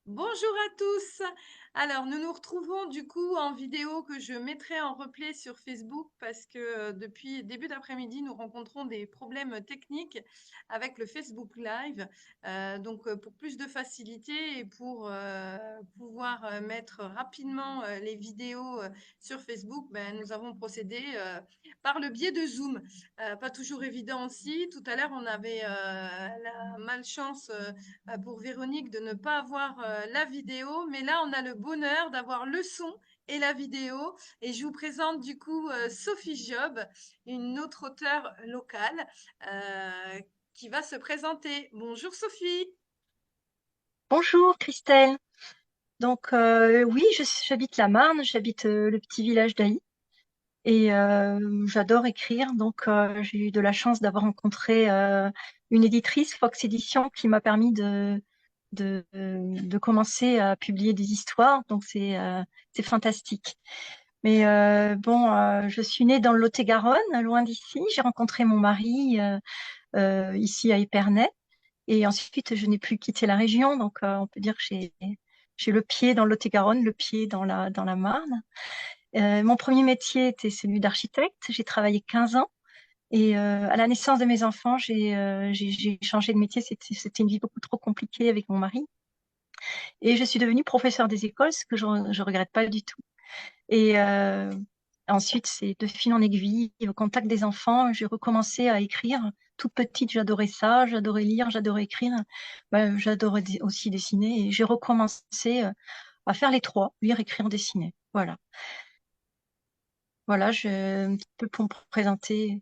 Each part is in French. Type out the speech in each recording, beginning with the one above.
Bonjour à tous. Alors, nous nous retrouvons du coup en vidéo que je mettrai en replay sur Facebook parce que depuis début d'après-midi, nous rencontrons des problèmes techniques avec le Facebook Live. Pour plus de facilité et pour pouvoir mettre rapidement les vidéos sur Facebook, nous avons procédé par le biais de Zoom. Pas toujours évident aussi. Tout à l'heure, on avait la malchance pour Véronique de ne pas avoir la vidéo, mais là on a le bonheur d'avoir le son et la vidéo. Et je vous présente du coup Sophie Job, une autre auteure locale euh, qui va se présenter. Bonjour Sophie. Bonjour Christelle. Oui, j'habite la Marne, j'habite le petit village d'Ailly et j'adore écrire. J'ai eu de la chance d'avoir rencontré une éditrice, Fox Éditions, qui m'a permis de commencer à publier des histoires. C'est fantastique. Je suis née dans le Lot-et-Garonne, loin d'ici. J'ai rencontré mon mari ici à Épernay. Et ensuite, je n'ai plus quitté la région, on peut dire que j'ai le pied dans le Lot-et-Garonne, le pied dans la Marne. Mon premier métier était celui d'architecte. J'ai travaillé 15 ans et à la naissance de mes enfants, j'ai changé de métier. C'était une vie beaucoup trop compliquée avec mon mari. Et je suis devenue professeure des écoles, ce que je regrette pas du tout. Et ensuite, c'est de fil en aiguille, au contact des enfants, j'ai recommencé à écrire. Toute petite, j'adorais ça, j'adorais lire, j'adorais écrire. Aussi dessiner. Et j'ai recommencé à faire les trois, lire, écrire, dessiner. Voilà, un petit peu pour me présenter.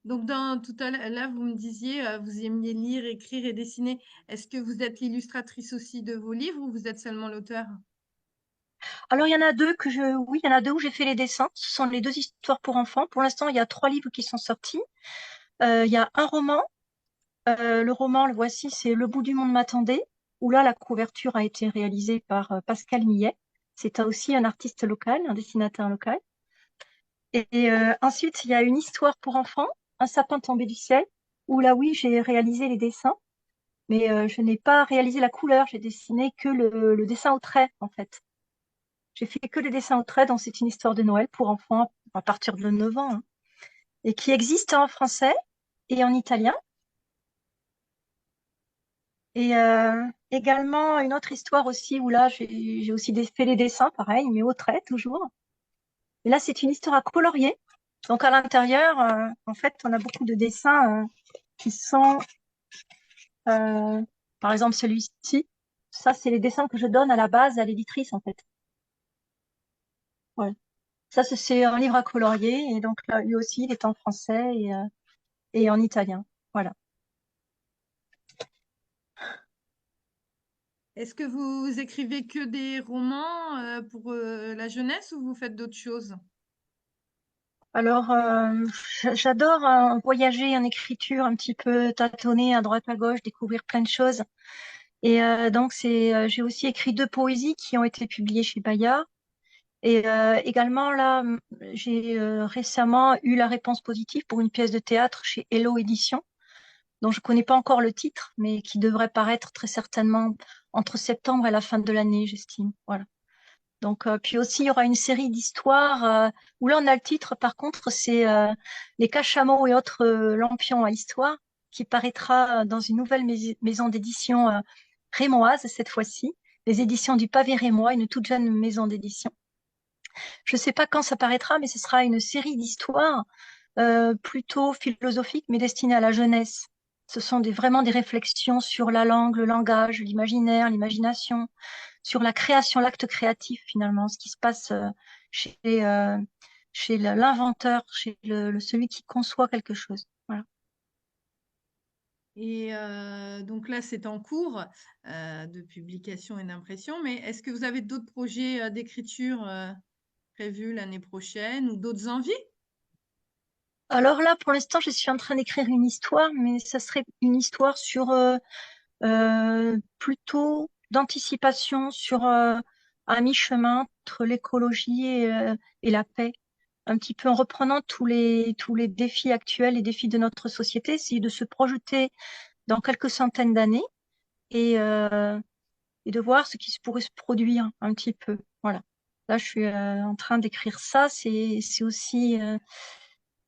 Donc dans tout à l'heure, là vous me disiez vous aimiez lire, écrire et dessiner. Est-ce que vous êtes l'illustratrice aussi de vos livres ou vous êtes seulement l'auteur? Alors, oui, il y en a deux où j'ai fait les dessins. Ce sont les deux histoires pour enfants. Pour l'instant, il y a trois livres qui sont sortis. Il y a un roman. Le roman, le voici, c'est Le bout du monde m'attendait, où là, la couverture a été réalisée par Pascal Millet. C'est aussi un artiste local, un dessinateur local. Ensuite, il y a une histoire pour enfants, Un sapin tombé du ciel, où là, oui, j'ai réalisé les dessins, mais je n'ai pas réalisé la couleur, j'ai dessiné que le dessin au trait, en fait. J'ai fait que le dessin au trait, donc c'est une histoire de Noël pour enfants à partir de 9 ans, hein, et qui existe en français et en italien. Et également une autre histoire aussi où là j'ai aussi fait les dessins, pareil, mais au trait toujours. Et là c'est une histoire à colorier. Donc à l'intérieur, en fait, on a beaucoup de dessins qui sont, euh, par exemple celui-ci. Ça c'est les dessins que je donne à la base à l'éditrice en fait. Ouais. Ça c'est un livre à colorier et donc là, lui aussi il est en français et en italien. Voilà. Est-ce que vous écrivez que des romans pour la jeunesse ou vous faites d'autres choses? Alors, j'adore voyager en écriture, un petit peu tâtonner à droite à gauche, découvrir plein de choses. J'ai aussi écrit deux poésies qui ont été publiées chez Bayard. Et également, là, j'ai récemment eu la réponse positive pour une pièce de théâtre chez Hello Édition, dont je connais pas encore le titre, mais qui devrait paraître très certainement entre septembre et la fin de l'année, j'estime. Voilà. Puis aussi, il y aura une série d'histoires où là, on a le titre, par contre, c'est Les Cachalots et autres lampions à histoire, qui paraîtra dans une nouvelle maison d'édition rémoise cette fois-ci, les éditions du Pavé Rémois, une toute jeune maison d'édition. Je ne sais pas quand ça paraîtra, mais ce sera une série d'histoires plutôt philosophiques, mais destinées à la jeunesse. Ce sont vraiment des réflexions sur la langue, le langage, l'imaginaire, l'imagination, sur la création, l'acte créatif finalement, ce qui se passe chez, euh, chez l'inventeur, chez celui qui conçoit quelque chose. Voilà. Et donc là, c'est en cours de publication et d'impression, mais est-ce que vous avez d'autres projets d'écriture prévus l'année prochaine ou d'autres envies? Alors là, pour l'instant, je suis en train d'écrire une histoire, mais ça serait une histoire sur plutôt d'anticipation sur un mi-chemin entre l'écologie et la paix. Un petit peu en reprenant tous les défis actuels, les défis de notre société, c'est de se projeter dans quelques centaines d'années et et de voir ce qui se pourrait se produire un petit peu. Voilà. Là, je suis en train d'écrire ça. C'est aussi,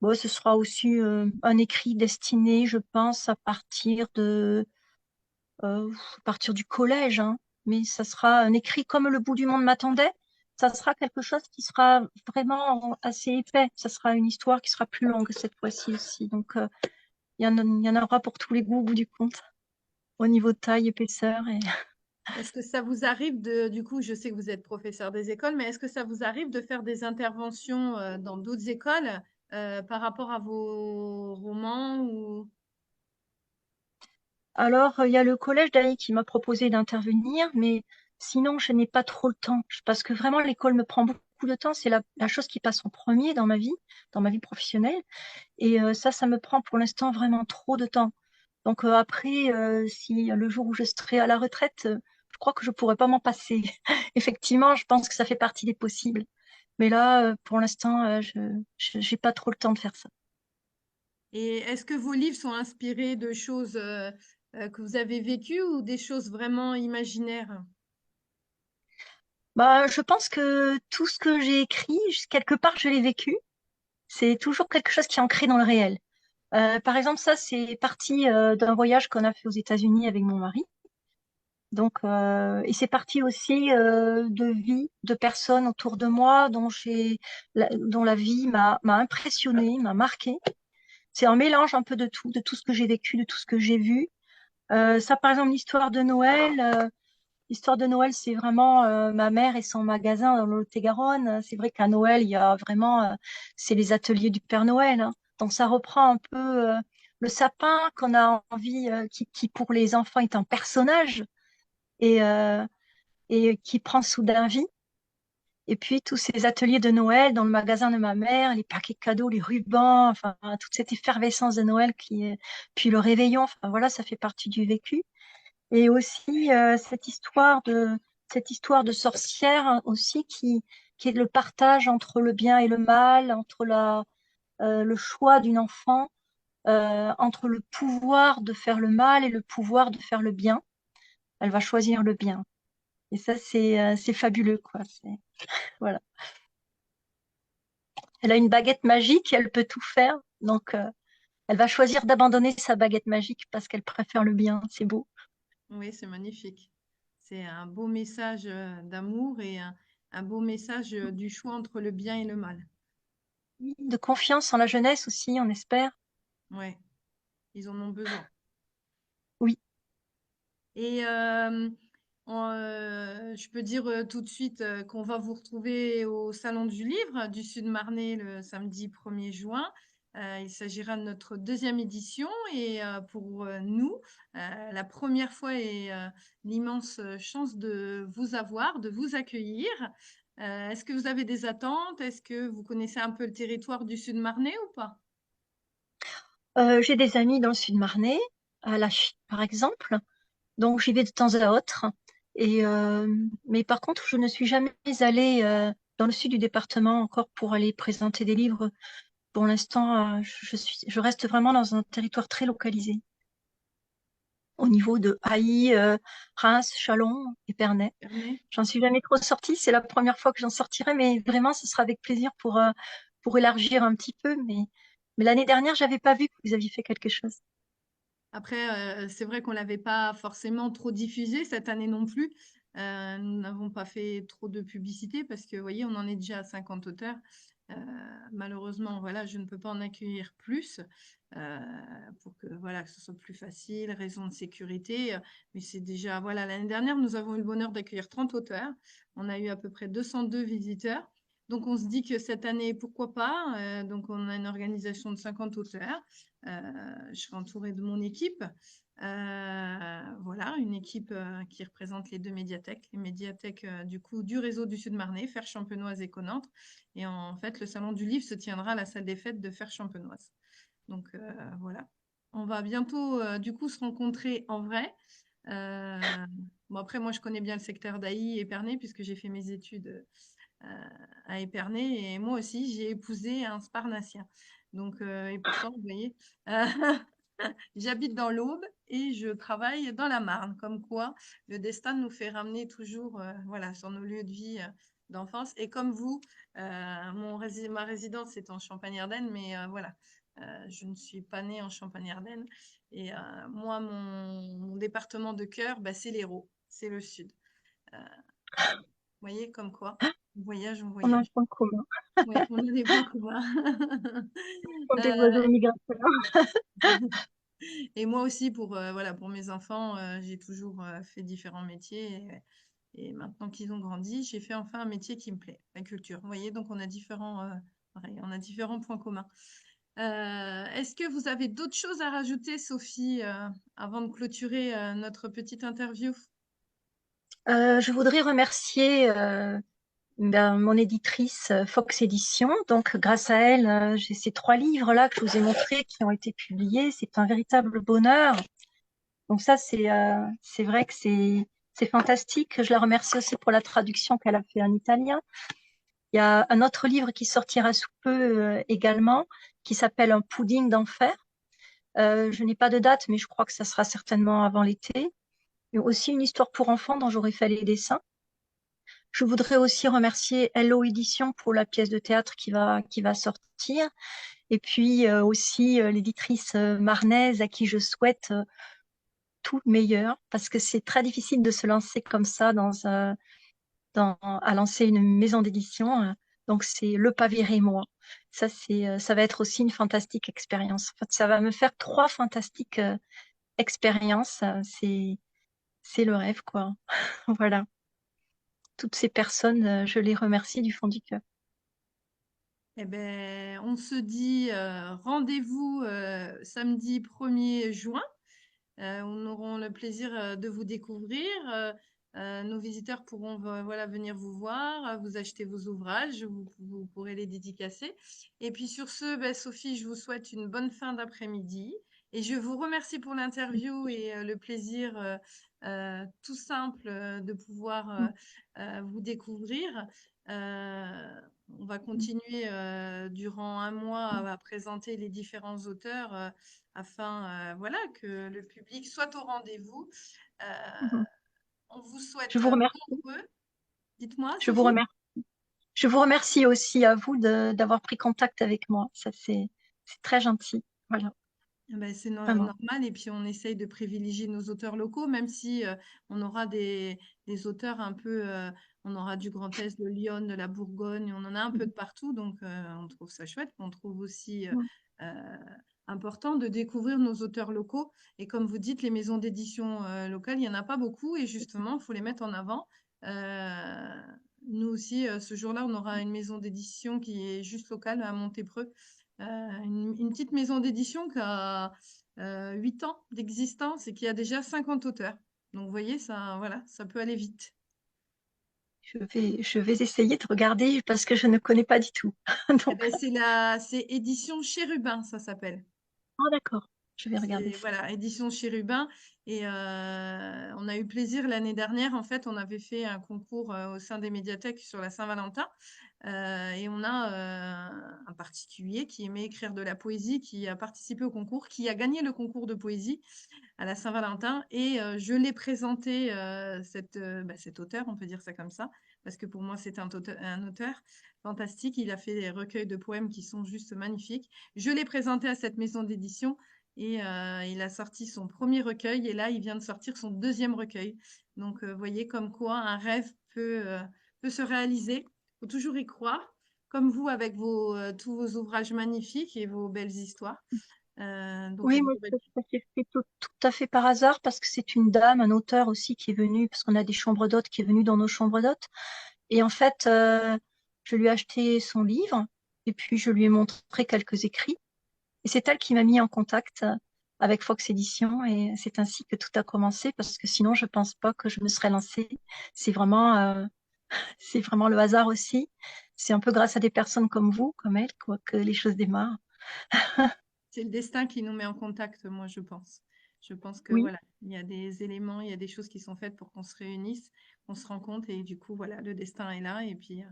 bon, ce sera aussi un écrit destiné, je pense, à partir du collège, hein. Mais ça sera un écrit comme Le bout du monde m'attendait. Ça sera quelque chose qui sera vraiment assez épais. Ça sera une histoire qui sera plus longue cette fois-ci aussi. Donc, il y en aura pour tous les goûts au bout du compte, au niveau de taille, épaisseur. Est-ce que ça vous arrive du coup, je sais que vous êtes professeur des écoles, mais est-ce que ça vous arrive de faire des interventions dans d'autres écoles par rapport à vos romans ou... Alors, il y a le collège d'Aï qui m'a proposé d'intervenir, mais sinon, je n'ai pas trop le temps. Parce que vraiment, l'école me prend beaucoup de temps. C'est la chose qui passe en premier dans ma vie professionnelle. Et ça me prend pour l'instant vraiment trop de temps. Donc après, si le jour où je serai à la retraite, je crois que je pourrais pas m'en passer. Effectivement, je pense que ça fait partie des possibles. Mais là, pour l'instant, j'ai pas trop le temps de faire ça. Et est-ce que vos livres sont inspirés de choses que vous avez vécues ou des choses vraiment imaginaires? Bah, je pense que tout ce que j'ai écrit, quelque part, je l'ai vécu. C'est toujours quelque chose qui est ancré dans le réel. Par exemple, ça, c'est parti d'un voyage qu'on a fait aux États-Unis avec mon mari. Donc, et c'est parti aussi de vie de personnes autour de moi dont la vie m'a impressionnée, m'a marquée. C'est un mélange un peu de tout ce que j'ai vécu, de tout ce que j'ai vu. Ça, par exemple, l'histoire de Noël. L'histoire de Noël, c'est vraiment ma mère et son magasin dans le Lot-et-Garonne. C'est vrai qu'à Noël, il y a vraiment, c'est les ateliers du Père Noël, hein. Donc ça reprend un peu le sapin qu'on a envie, qui pour les enfants est un personnage et, euh, et qui prend soudain vie. Et puis tous ces ateliers de Noël dans le magasin de ma mère, les paquets cadeaux, les rubans, enfin toute cette effervescence de Noël puis le réveillon, enfin voilà, ça fait partie du vécu. Et aussi cette histoire de sorcière, hein, aussi qui est le partage entre le bien et le mal, entre le choix d'une enfant, entre le pouvoir de faire le mal et le pouvoir de faire le bien. Elle va choisir le bien. Et ça, c'est fabuleux, quoi. Voilà. Elle a une baguette magique, elle peut tout faire. Donc, elle va choisir d'abandonner sa baguette magique parce qu'elle préfère le bien. C'est beau. Oui, c'est magnifique. C'est un beau message d'amour et un beau message du choix entre le bien et le mal. De confiance en la jeunesse aussi, on espère. Ouais, ils en ont besoin. Oui. Et je peux dire tout de suite qu'on va vous retrouver au Salon du Livre du Sud-Marnais le samedi 1er juin. Il s'agira de notre deuxième édition et pour nous, la première fois et l'immense chance de vous avoir, de vous accueillir. Est-ce que vous avez des attentes? Est-ce que vous connaissez un peu le territoire du Sud-Marnais ou pas? J'ai des amis dans le Sud-Marnais, à La Chine par exemple, donc j'y vais de temps à autre. Mais par contre, je ne suis jamais allée dans le sud du département encore pour aller présenter des livres. Pour l'instant, je reste vraiment dans un territoire très localisé, au niveau de Haï, Reims, Châlons, Épernay. Ernest. J'en suis jamais trop sortie, c'est la première fois que j'en sortirai, mais vraiment, ce sera avec plaisir pour élargir un petit peu. Mais l'année dernière, j'avais pas vu que vous aviez fait quelque chose. Après, c'est vrai qu'on l'avait pas forcément trop diffusé cette année non plus. Nous n'avons pas fait trop de publicité parce que, vous voyez, on en est déjà à 50 auteurs. Heu, Malheureusement, voilà, je ne peux pas en accueillir plus, heu, pour que, voilà, que ce soit plus facile, raison de sécurité, mais c'est déjà voilà, l'année dernière, nous avons eu le bonheur d'accueillir 30 auteurs. On a eu à peu près 202 visiteurs. Donc on se dit que cette année, pourquoi pas? Donc on a une organisation de 50 auteurs. Je serai entourée de mon équipe. Voilà, une équipe qui représente les deux médiathèques, les médiathèques du coup du réseau du Sud-Marnais, Fère-Champenoise et Connantre. Et en fait, le salon du livre se tiendra à la salle des fêtes de Fère-Champenoise. Donc voilà, on va bientôt du coup se rencontrer en vrai. Euh, bon après, moi je connais bien le secteur d'Ailly et Épernay puisque j'ai fait mes études à Épernay et moi aussi j'ai épousé un Sparnacien. Donc et pourtant, vous voyez. J'habite dans l'Aube et je travaille dans la Marne. Comme quoi, le destin nous fait ramener toujours, voilà, sur nos lieux de vie d'enfance. Et comme vous, ma résidence est en Champagne-Ardenne, mais voilà, je ne suis pas née en Champagne-Ardenne. Et moi, mon département de cœur, bah, c'est l'Hérault, c'est le sud. Vous voyez, comme quoi, on voyage, on On a un voyage. point commun. Oui, on a des points communs. Comme des Euh, oiseaux migrateurs. et moi aussi, voilà, pour mes enfants, j'ai toujours fait différents métiers. Et maintenant qu'ils ont grandi, j'ai fait enfin un métier qui me plaît, la culture. Vous voyez, donc pareil, on a différents points communs. Est-ce que vous avez d'autres choses à rajouter, Sophie, avant de clôturer notre petite interview? Je voudrais remercier mon éditrice Fox Éditions. Donc, grâce à elle, j'ai ces 3 livres-là que je vous ai montrés qui ont été publiés. C'est un véritable bonheur. Donc ça, c'est vrai que c'est fantastique. Je la remercie aussi pour la traduction qu'elle a fait en italien. Il y a un autre livre qui sortira sous peu également, qui s'appelle Un pudding d'enfer. Je n'ai pas de date, mais je crois que ça sera certainement avant l'été. Il y a aussi une histoire pour enfants dont j'aurais fait les dessins. Je voudrais aussi remercier Hello Édition pour la pièce de théâtre qui va sortir. Et puis aussi l'éditrice marnaise à qui je souhaite tout le meilleur parce que c'est très difficile de se lancer comme ça à lancer une maison d'édition. Donc c'est Le Pavé et moi. Ça va être aussi une fantastique expérience. En fait, ça va me faire 3 fantastiques expériences. C'est le rêve, quoi. Voilà. Toutes ces personnes, je les remercie du fond du cœur. Eh ben, on se dit rendez-vous samedi 1er juin. On aura le plaisir de vous découvrir. Nos visiteurs pourront voilà, venir vous voir, vous acheter vos ouvrages, vous pourrez les dédicacer. Et puis sur ce, ben, Sophie, je vous souhaite une bonne fin d'après-midi. Et je vous remercie pour l'interview et le plaisir tout simple de pouvoir vous découvrir. Euh, on va continuer durant un mois à présenter les différents auteurs afin voilà, que le public soit au rendez-vous. Euh, on vous Je souhaite vous remercie. bon vœu. Dites-moi, Je vous Sophie? remercie. Je vous remercie aussi à vous d'avoir pris contact avec moi. Ça, c'est très gentil. Voilà, Ah ben, c'est vraiment. normal et puis on essaye de privilégier nos auteurs locaux, même si on aura des auteurs un peu, on aura du Grand Est, de Lyon, de la Bourgogne, on en a un peu de partout, donc on trouve ça chouette. On trouve aussi euh, important de découvrir nos auteurs locaux. Et comme vous dites, les maisons d'édition locales, il n'y en a pas beaucoup et justement, il faut les mettre en avant. Euh, Nous aussi, ce jour-là, on aura une maison d'édition qui est juste locale à Montépreux. Une petite maison d'édition qui a 8 ans d'existence et qui a déjà 50 auteurs. Donc, vous voyez, ça, voilà, ça peut aller vite. Je vais essayer de regarder parce que je ne connais pas du tout. Eh Donc, ben, c'est édition Chérubin, ça s'appelle. ah, d'accord. Je vais regarder C'est ça. voilà, édition Chérubin. Et on a eu plaisir l'année dernière. En fait, on avait fait un concours au sein des médiathèques sur la Saint-Valentin. Et on a un particulier qui aimait écrire de la poésie, qui a participé au concours, qui a gagné le concours de poésie à la Saint-Valentin. Et je l'ai présenté, cet auteur, on peut dire ça comme ça, parce que pour moi, c'est un auteur fantastique. Il a fait des recueils de poèmes qui sont juste magnifiques. Je l'ai présenté à cette maison d'édition et il a sorti son premier recueil et là, il vient de sortir son deuxième recueil. Donc, vous voyez comme quoi un rêve peut se réaliser. Il faut toujours y croire, comme vous avec tous vos ouvrages magnifiques et vos belles histoires. Donc, Oui, vous moi, aurez... ça s'est fait tout à fait par hasard parce que c'est une dame, un auteur aussi qui est venu, parce qu'on a des chambres d'hôtes qui est venu dans nos chambres d'hôtes. Et en fait, je lui ai acheté son livre et puis je lui ai montré quelques écrits. Et c'est elle qui m'a mis en contact avec Fox Éditions et c'est ainsi que tout a commencé parce que sinon je pense pas que je me serais lancée. C'est vraiment, euh, c'est vraiment le hasard aussi. C'est un peu grâce à des personnes comme vous, comme elle, quoi, que les choses démarrent. C'est le destin qui nous met en contact, moi, je pense. Je pense que Oui, voilà, il y a des éléments, il y a des choses qui sont faites pour qu'on se réunisse, qu'on se rencontre et du coup, voilà, le destin est là et puis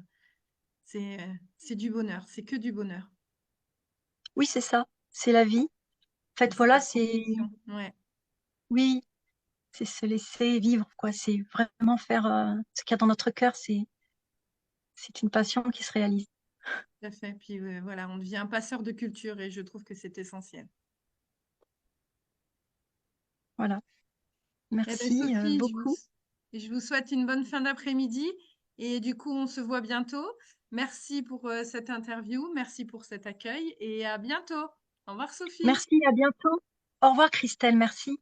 c'est du bonheur, c'est que du bonheur. oui, c'est ça. C'est la vie. fait, c'est voilà, la c'est, transmission. Ouais, oui, c'est se laisser vivre, quoi. C'est vraiment faire ce qu'il y a dans notre cœur. C'est une passion qui se réalise. tout à fait. Puis voilà, on devient un passeur de culture et je trouve que c'est essentiel. Voilà. Eh bien, Merci Sophie, beaucoup. je vous souhaite une bonne fin d'après-midi et du coup, on se voit bientôt. Merci pour cette interview, merci pour cet accueil et à bientôt. Au revoir, Sophie. Merci, à bientôt. Au revoir, Christelle. Merci.